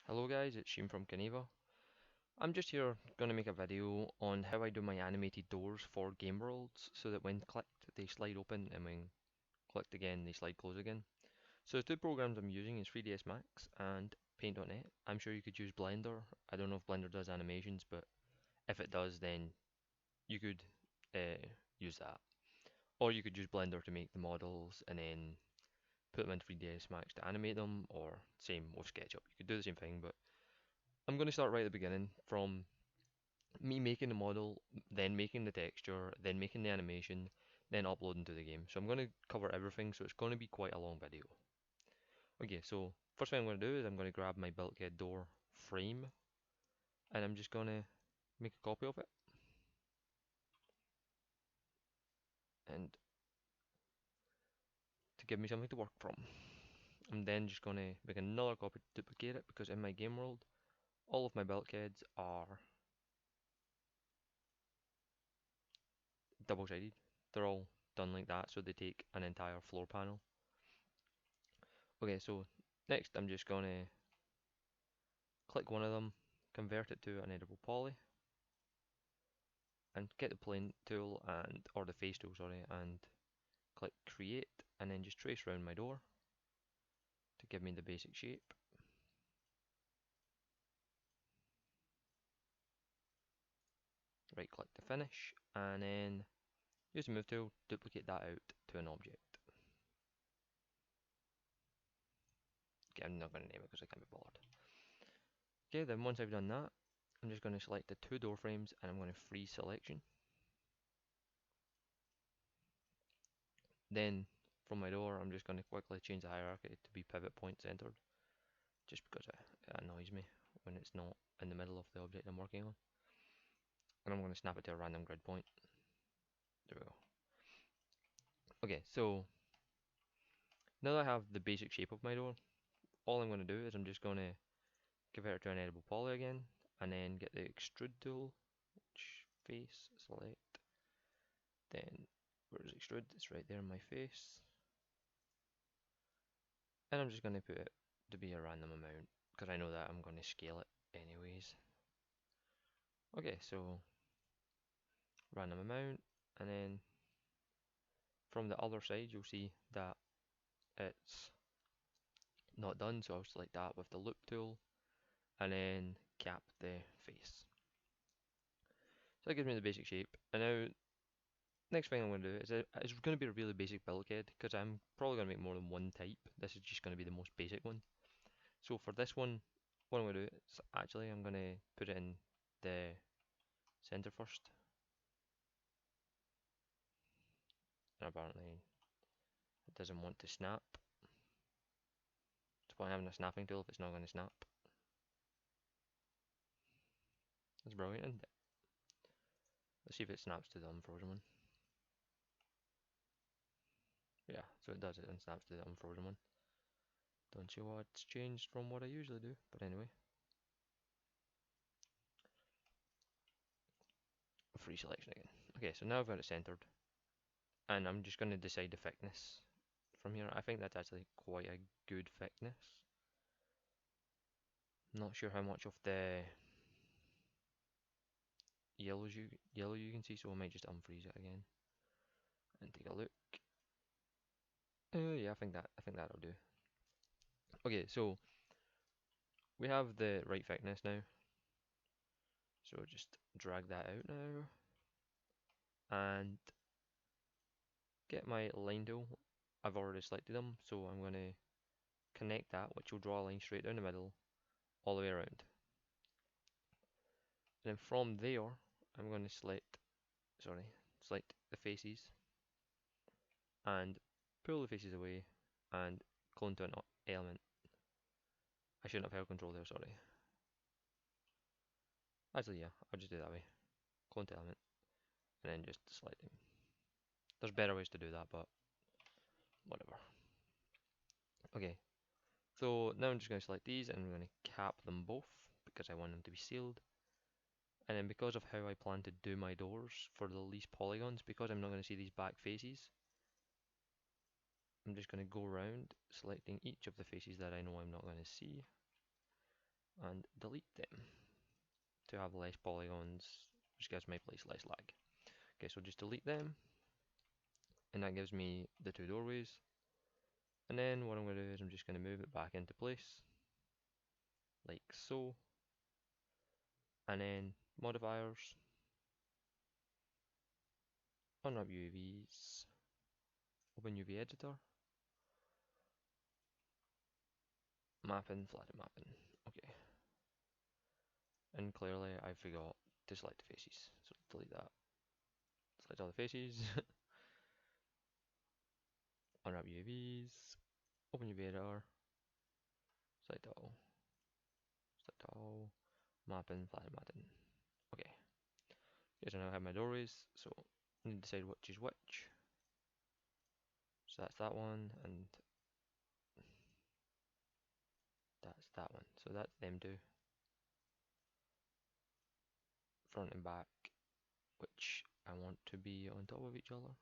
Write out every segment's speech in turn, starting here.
Hello guys, it's Sheen from Kaneva. I'm just here going to make a video on how I do my animated doors for game worlds so that when clicked they slide open and when clicked again they slide close again. So the two programs I'm using is 3ds Max and Paint.net. I'm sure you could use Blender. I don't know if Blender does animations, but if it does then you could use that. Or you could use Blender to make the models and then put them into 3ds Max to animate them, or same with SketchUp. You could do the same thing, but I'm going to start right at the beginning from me making the model, then making the texture, then making the animation, then uploading to the game. So I'm going to cover everything, so it's going to be quite a long video. Okay, so first thing I'm going to do is I'm going to grab my bulkhead door frame, and I'm just going to make a copy of it, and to give me something to work from. I'm then just going to make another copy to duplicate it, because in my game world, all of my bulkheads are double-sided. They're all done like that, so they take an entire floor panel. Okay, so next I'm just going to click one of them, convert it to an editable poly, and get the plane tool or the face tool, sorry, and click create, and then just trace around my door to give me the basic shape. Right click to finish, and then use the move tool, duplicate that out to an object. Okay, I'm not going to name it because I can't be bothered. Okay, then once I've done that, I'm just going to select the two door frames and I'm going to freeze selection. Then from my door, I'm just going to quickly change the hierarchy to be pivot point centered, just because it annoys me when it's not in the middle of the object I'm working on. And I'm going to snap it to a random grid point. There we go. Okay, so now that I have the basic shape of my door, all I'm going to do is I'm just going to convert it to an editable poly again, and then get the extrude tool, which face, select, then where's extrude? It's right there in my face. And I'm just going to put it to be a random amount, because I know that I'm going to scale it anyways. Okay, so random amount, and then from the other side you'll see that it's not done, so I'll select that with the loop tool and then cap the face. So that gives me the basic shape. And now next thing I'm going to do is it's going to be a really basic bulkhead, because I'm probably going to make more than one type. This is just going to be the most basic one. So for this one, what I'm going to do is actually I'm going to put it in the center first. And apparently it doesn't want to snap. What's the point of having a snapping tool if it's not going to snap? That's brilliant, isn't it? Let's see if it snaps to the unfrozen one. Yeah, so it does, it unsnaps to the unfrozen one. Don't see what's changed from what I usually do, but anyway. Free selection again. Okay, so now I've got it centered, and I'm just going to decide the thickness from here. I think that's actually quite a good thickness. Not sure how much of the yellow you can see, so I might just unfreeze it again and take a look. Yeah, I think that'll do. Okay, so we have the right thickness now. So just drag that out now and get my line tool. I've already selected them, so I'm going to connect that, which will draw a line straight down the middle all the way around. And then from there, I'm going to select the faces and pull the faces away and clone to an element. I shouldn't have held control there, sorry. Actually, yeah, I'll just do it that way. Clone to element and then just select them. There's better ways to do that, but whatever. Okay, so now I'm just going to select these and I'm going to cap them both because I want them to be sealed. And then because of how I plan to do my doors for the least polygons, because I'm not going to see these back faces, I'm just going to go around selecting each of the faces that I know I'm not going to see. and delete them to have less polygons, which gives my place less lag. Okay, so just delete them, and that gives me the two doorways. And then what I'm going to do is I'm just going to move it back into place, like so. And then modifiers, unwrap UVs, open UV editor, mapping, flatten mapping. Okay. And clearly I forgot to select the faces, so delete that. Select all the faces, unwrap UVs, open UV editor, select all, mapping, flatten mapping. Okay. Okay, so now I have my doorways, so I need to decide which is which. So that's that one, and that's that one. So that's them two, front and back, which I want to be on top of each other.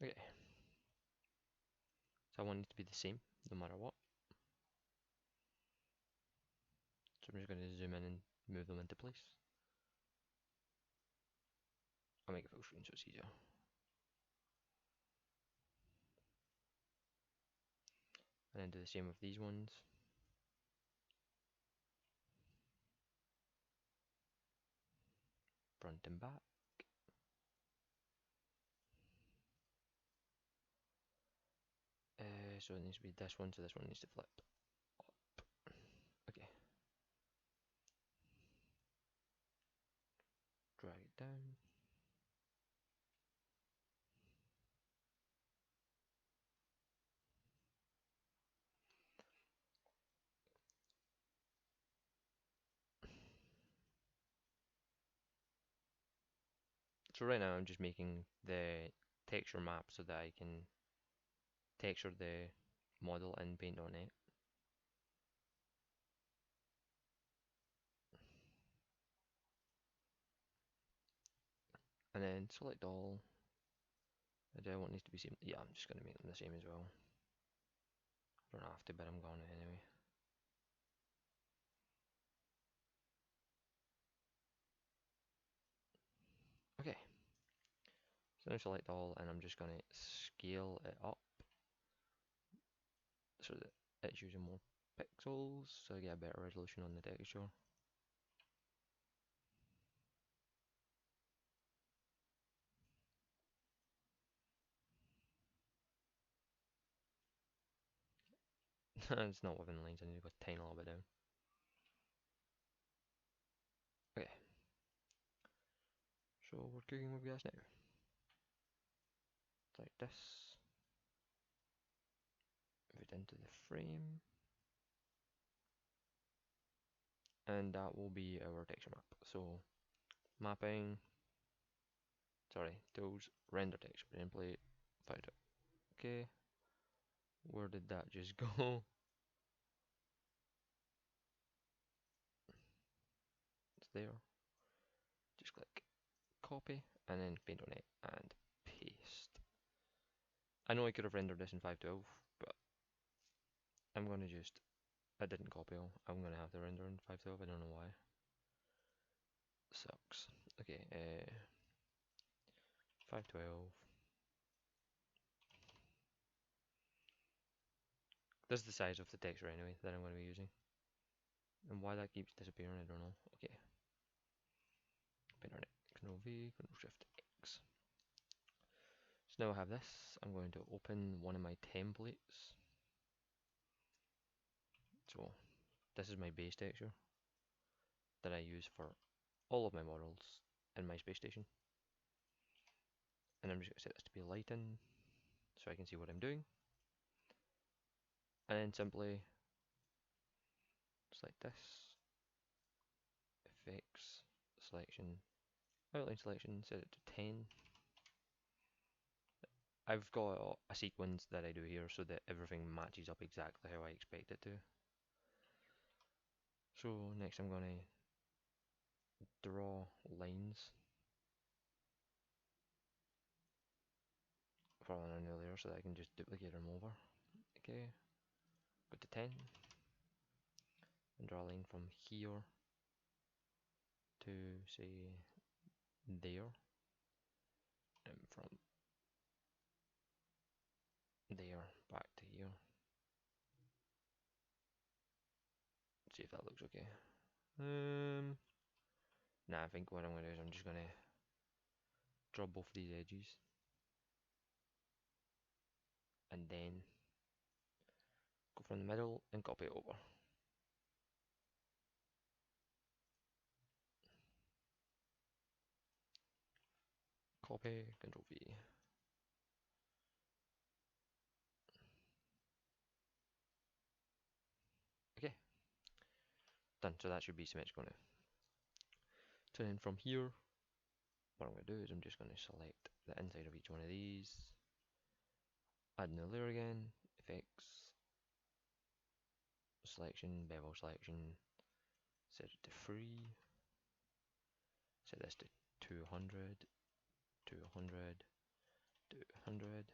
Okay. So I want it to be the same, no matter what. So I'm just going to zoom in and move them into place. I'll make it full screen so it's easier. And then do the same with these ones. Front and back. So it needs to be this one, so this one needs to flip up. Okay. Drag it down. So right now I'm just making the texture map so that I can texture the model in Paint.net. And then select all. I do want these to be same. Yeah, I'm just going to make them the same as well. I don't have to, but I'm going to anyway. Okay. So now select all, and I'm just going to scale it up so that it's using more pixels, so I get a better resolution on the texture. It's not within the lines, I need to go a tiny little bit down. Okay. So we're cooking with gas now. Like this. Move it into the frame. And that will be our texture map. So mapping, sorry, tools, render texture, template, found it. Okay. Where did that just go? It's there. Just click copy and then paint on it and paste. I know I could have rendered this in 512, but I'm gonna just, I didn't copy all. I'm gonna have to render in 512, I don't know why. Sucks. Okay, 512. This is the size of the texture anyway that I'm going to be using. And why that keeps disappearing, I don't know. Okay. Paint on it. Control V, Control Shift X. So now I have this. I'm going to open one of my templates. So this is my base texture that I use for all of my models in my space station. And I'm just going to set this to be lighten so I can see what I'm doing. And then simply select this, effects, selection, outline selection, set it to 10. I've got a sequence that I do here so that everything matches up exactly how I expect it to. So next I'm going to draw lines. further than earlier so that I can just duplicate them over. Okay, go to 10 and draw a line from here to say there, and from there back to here. See if that looks okay. Nah, I think what I'm gonna do is I'm just gonna draw both these edges and then go from the middle and copy it over. Copy, Control V. Okay, done. So that should be symmetrical now. So then from here, what I'm going to do is I'm just going to select the inside of each one of these, add a new layer again, effects, selection, bevel selection, set it to 3, set this to 200, 200, 200,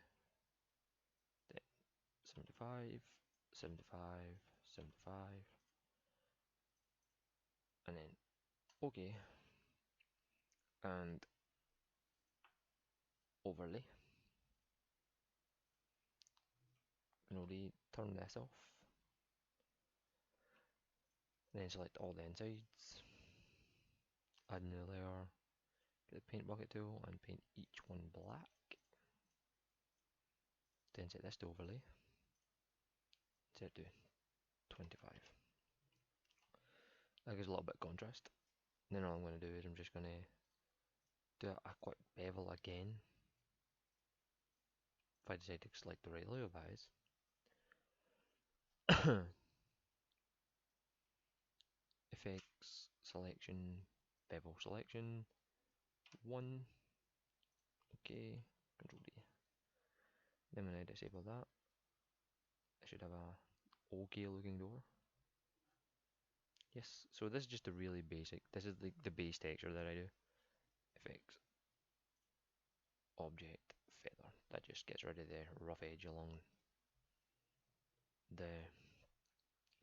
then 75, 75, 75, and then OK, and overlay. Control D, turn this off, then select all the insides, add a new layer, get the paint bucket tool and paint each one black, then set this to overlay, set to 25. That gives a little bit of contrast. And then all I'm going to do is I'm just going to do a quick bevel again. If I decide to select the right layer, that is. Effects, selection, bevel selection, 1, okay, Control D. Then when I disable that, I should have a okay looking door. Yes, so this is just a really basic, this is the base texture that I do. Effects, object, feather. That just gets rid of the rough edge along the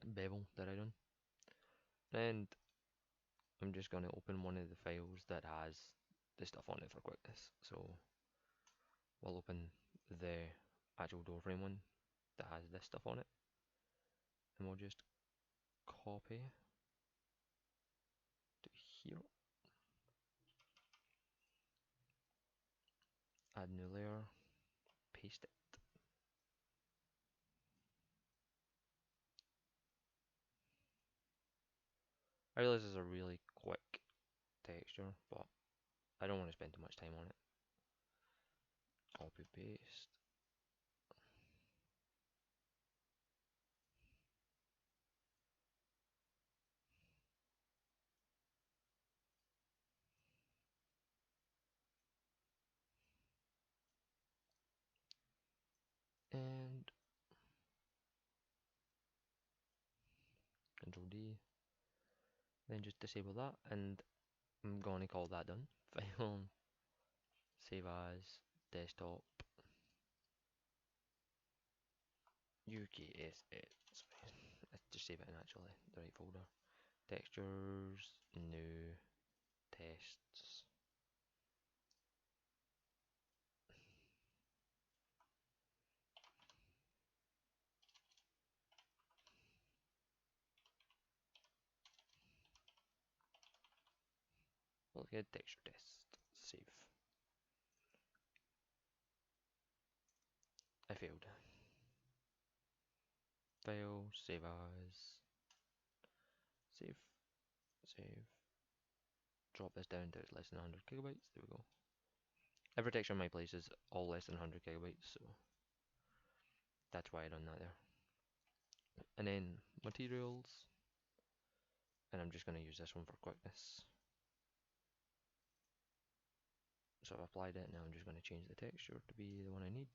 bevel that I done. And I'm just going to open one of the files that has the stuff on it for quickness. So we'll open the actual door frame one that has this stuff on it, and we'll just copy to here, add new layer, paste it. I realize this is a really quick texture, but I don't want to spend too much time on it. Copy paste. And Control D, then just disable that, and I'm going to call that done. File, save as, desktop, UKSS. Let's just save it in actually the right folder. Textures, new, tests. We'll get texture test, save. I failed. Fail, save as, save, save. Drop this down to less than 100 gigabytes, there we go. Every texture in my place is all less than 100 gigabytes, so that's why I done that there. And then materials, and I'm just going to use this one for quickness. So I've applied it, now I'm just going to change the texture to be the one I need.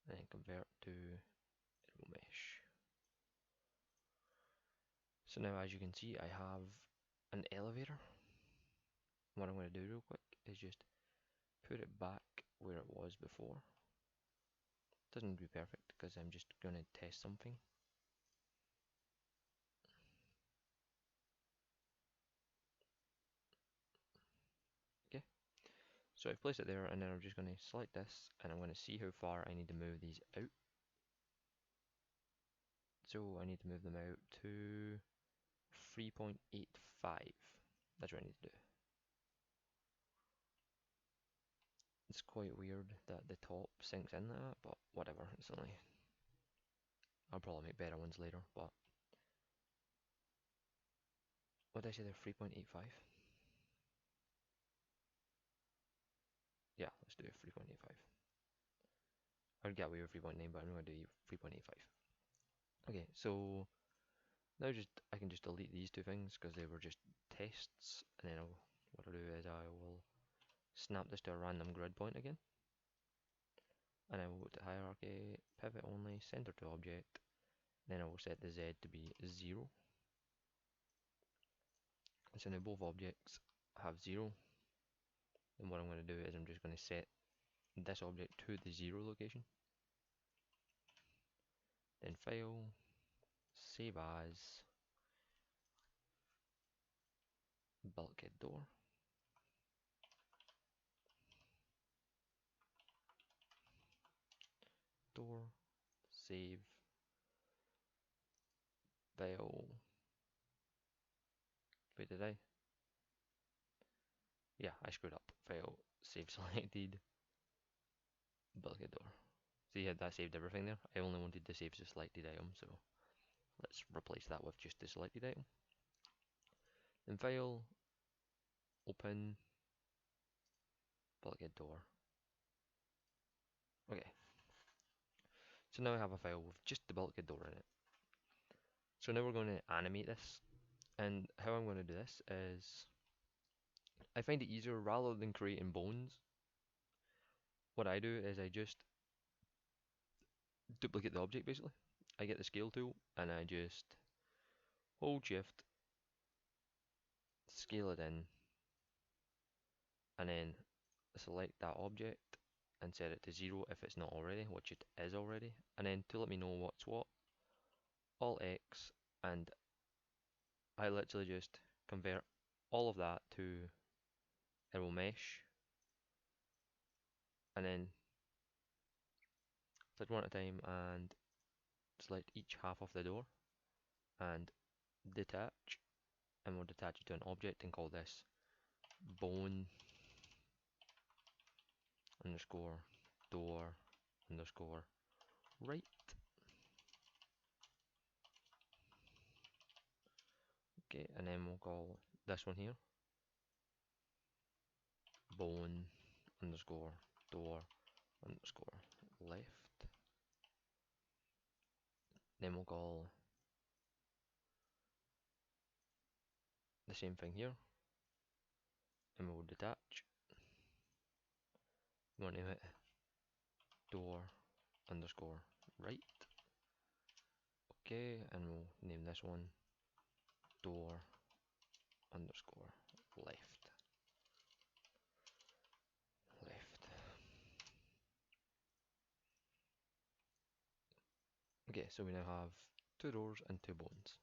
And then convert to mesh. So now as you can see I have an elevator What I'm going to do real quick is just put it back where it was before. Doesn't need to be perfect because I'm just going to test something. Okay, so I've placed it there, and then I'm just going to select this, and I'm going to see how far I need to move these out. So I need to move them out to 3.85. That's what I need to do. It's quite weird that the top sinks in that, but whatever, it's only... I'll probably make better ones later, but... What did I say there, 3.85? Yeah, let's do 3.85. I'd get away with 3.9, but I'm going to do 3.85. Okay, so now I can just delete these two things because they were just tests, and then what I'll do is I will snap this to a random grid point again, and I will go to hierarchy, pivot only, center to object, then I will set the Z to be 0. So now both objects have 0, and what I'm going to do is I'm just going to set this object to the 0 location, then file, save as, bulkhead door, save, file, wait did I? Yeah, I screwed up, file, save selected, bulkhead door. See, that saved everything there. I only wanted to save the selected item, so let's replace that with just the selected item. Then file, open, bulkhead door. Okay, so now I have a file with just the bulkhead door in it. So now we're going to animate this, and how I'm going to do this is, I find it easier rather than creating bones. What I do is I just duplicate the object basically. I get the scale tool and I just hold shift, scale it in, and then select that object and set it to 0 if it's not already, which it is already, and then to let me know what's what, Alt X, and I literally just convert all of that to arrow mesh, and then select one at a time and select each half of the door and detach, and we'll detach it to an object and call this bone underscore door underscore right. Okay, and then we'll call this one here bone underscore door underscore left. Then we'll call the same thing here, and we'll detach. We want to name it door underscore right. Okay, and we'll name this one door underscore left. Left. Okay, so we now have two doors and two bones.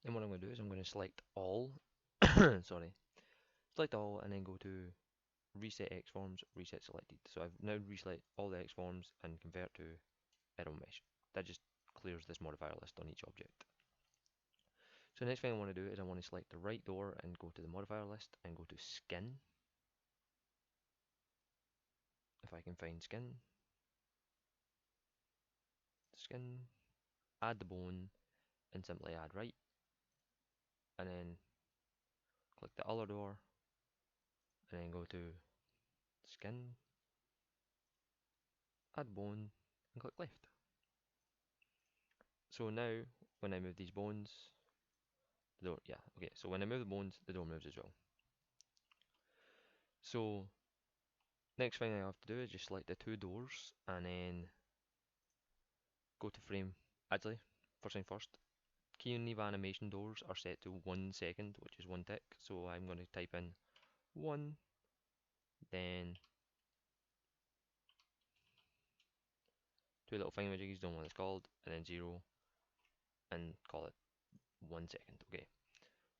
Then what I'm going to do is I'm going to select all, sorry, select all, and then go to reset X forms, reset selected. So I've now reselect all the X forms and convert to arrow mesh. That just clears this modifier list on each object. So the next thing I want to do is I want to select the right door and go to the modifier list and go to skin. If I can find skin, add the bone, and simply add right, and then click the other door, and then go to skin, add bone, and click left. So now, when I move these bones, the door, yeah, okay, so when I move the bones, the door moves as well. So, next thing I have to do is just select the two doors, and then go to frame, actually, first thing first, Kaneva animation doors are set to 1 second, which is 1 tick, so I'm going to type in 1, then two little thingamajiggies, don't know what it's called, and then 0, and call it 1 second. Okay,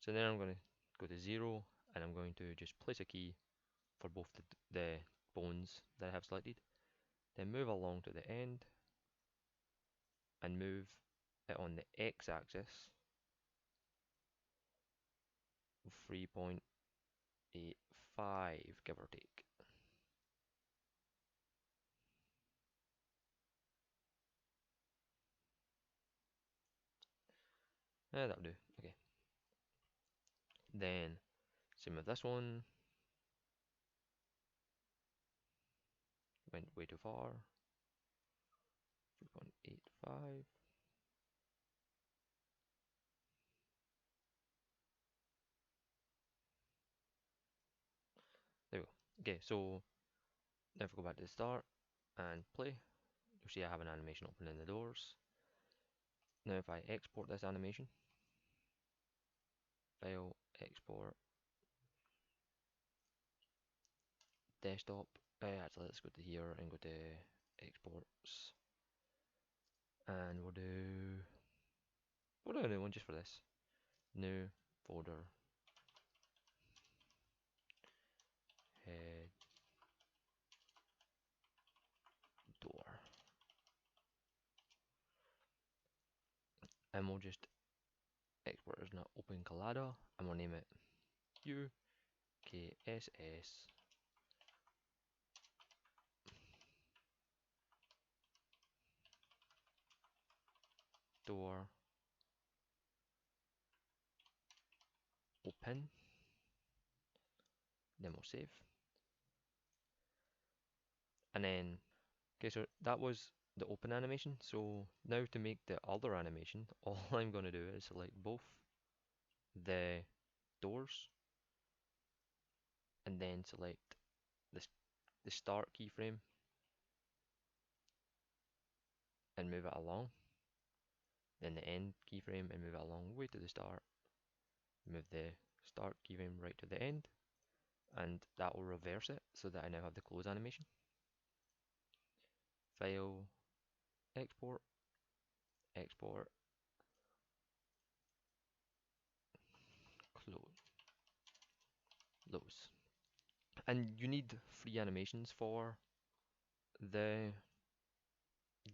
so then I'm going to go to 0, and I'm going to just place a key for both the bones that I have selected, then move along to the end, and move it on the x-axis 3.85, give or take. That'll do. Okay. Then same with this one. Went way too far. 3.85. There we go. Okay, so now if we go back to the start and play, you'll see I have an animation opening the doors. Now if I export this animation, file, export, desktop, actually let's go to here and go to exports, and we'll do a new one just for this. New folder, head, door, and we'll just export as an open collada, and we'll name it UKSS door open. Then we'll save, and then okay, so that was the open animation. So now to make the other animation, all I'm going to do is select both the doors, and then select the start keyframe and move it along, then the end keyframe and move it along way to the start, move the start keyframe right to the end, and that will reverse it so that I now have the close animation. File, export, export, close. And you need 3 animations for the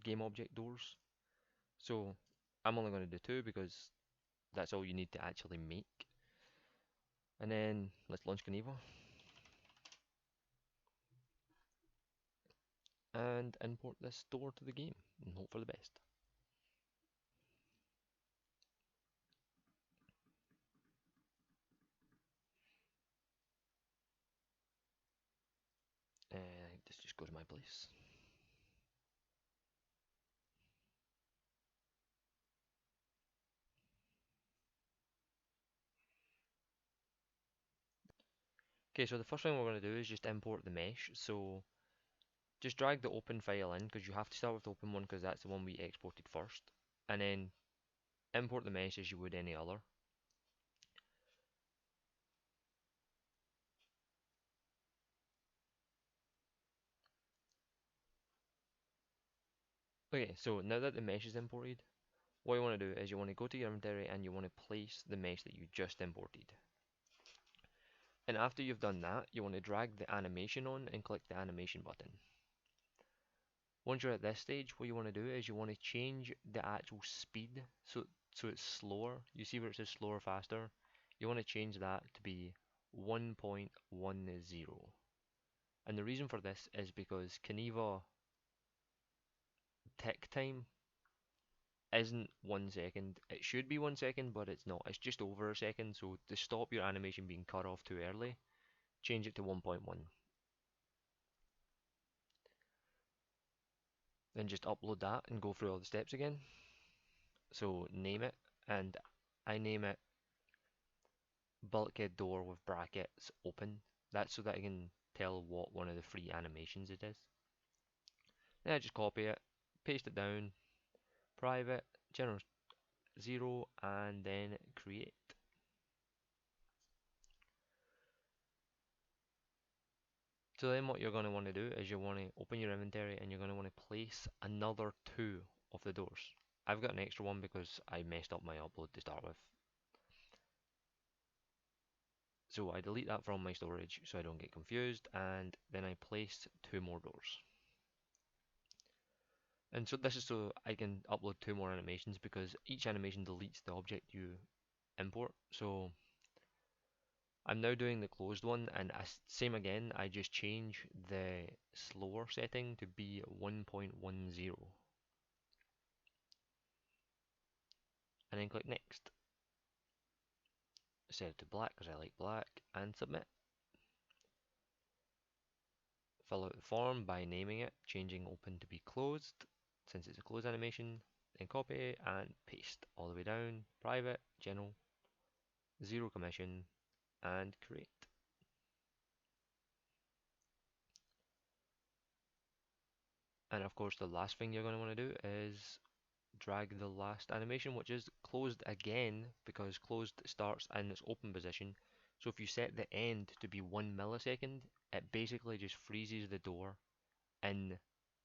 game object doors. So I'm only going to do 2 because that's all you need to actually make. And then let's launch Kaneva and import this door to the game and hope for the best. This just go to my place. Okay, so the first thing we're going to do is just import the mesh. So just drag the open file in because you have to start with the open one because that's the one we exported first. And then import the mesh as you would any other. Okay, so now that the mesh is imported, what you want to do is you want to go to your inventory and you want to place the mesh that you just imported. And after you've done that, you want to drag the animation on and click the animation button. Once you're at this stage, what you want to do is you want to change the actual speed so it's slower. You see where it says slower, faster? You want to change that to be 1.10. And the reason for this is because Kaneva tick time isn't 1 second. It should be 1 second, but it's not. It's just over a second. So to stop your animation being cut off too early, change it to 1.1. Then just upload that and go through all the steps again. So name it, and I name it bulkhead door with brackets open. That's so that I can tell what one of the 3 animations it is. Then I just copy it, paste it down, private, general 0, and then create. So then what you're going to want to do is you want to open your inventory and you're going to want to place another two of the doors. I've got an extra one because I messed up my upload to start with. So I delete that from my storage so I don't get confused, and then I place two more doors. And so this is so I can upload two more animations because each animation deletes the object you import. So I'm now doing the closed one, and same again, I just change the slower setting to be 1.10 and then click next. Set it to black because I like black and submit. Fill out the form by naming it, changing open to be closed since it's a closed animation, then copy and paste all the way down, private, general, zero commission, and create. And of course the last thing you're going to want to do is drag the last animation, which is closed again because closed starts in its open position. So if you set the end to be 1 millisecond, it basically just freezes the door in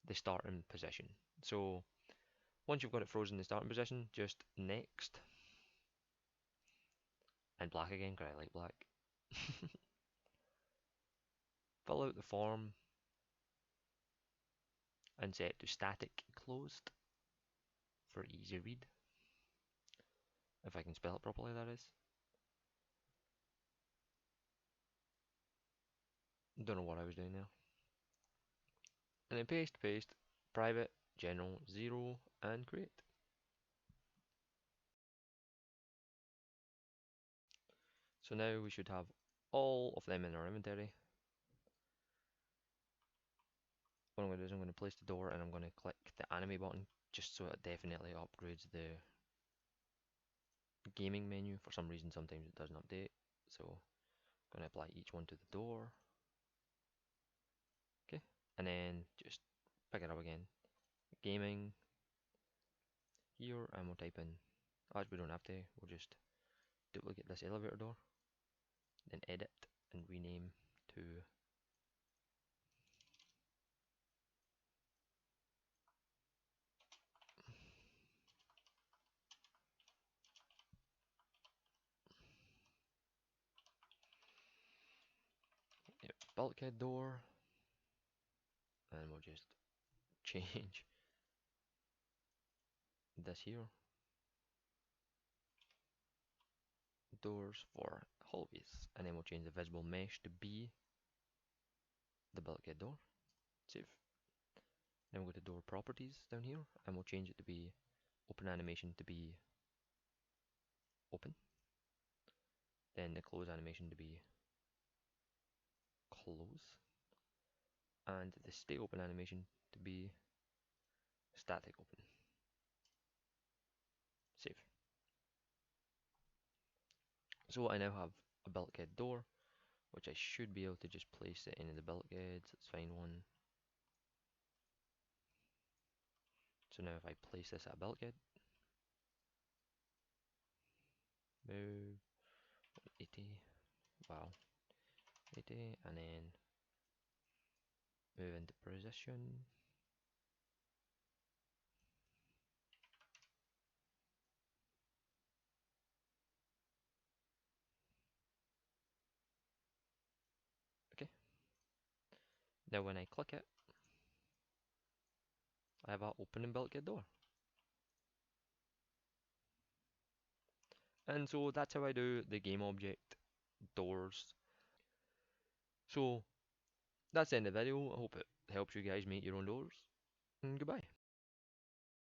the starting position. So once you've got it frozen in the starting position, just next and black again because I like black. Fill out the form and set it to static closed for easy read. If I can spell it properly, that is. Don't know what I was doing there. And then paste, private, general, zero, and create. So now we should have all of them in our inventory. What I'm going to do is I'm going to place the door and I'm going to click the anime button just so it definitely upgrades the gaming menu. For some reason sometimes it doesn't update. So I'm going to apply each one to the door. Okay, and then just pick it up again. Gaming here, and we'll type in, actually we don't have to, we'll just duplicate this elevator door, then edit and rename to bulkhead door, and we'll just change this here, doors for hallways, and then we'll change the visible mesh to be the bulkhead door. Save. Then we'll go to door properties down here, and we'll change it to be open animation to be open, then the close animation to be close, and the stay open animation to be static open. Save. So I now have a bulkhead door, which I should be able to just place it in the bulkheads. Let's find one. So now if I place this at a bulkhead, move 80, wow, 80, and then move into position. Okay. Now when I click it, I have an open bulkhead door. And so that's how I do the game object doors. So that's the end of the video. I hope it helps you guys make your own doors. And goodbye.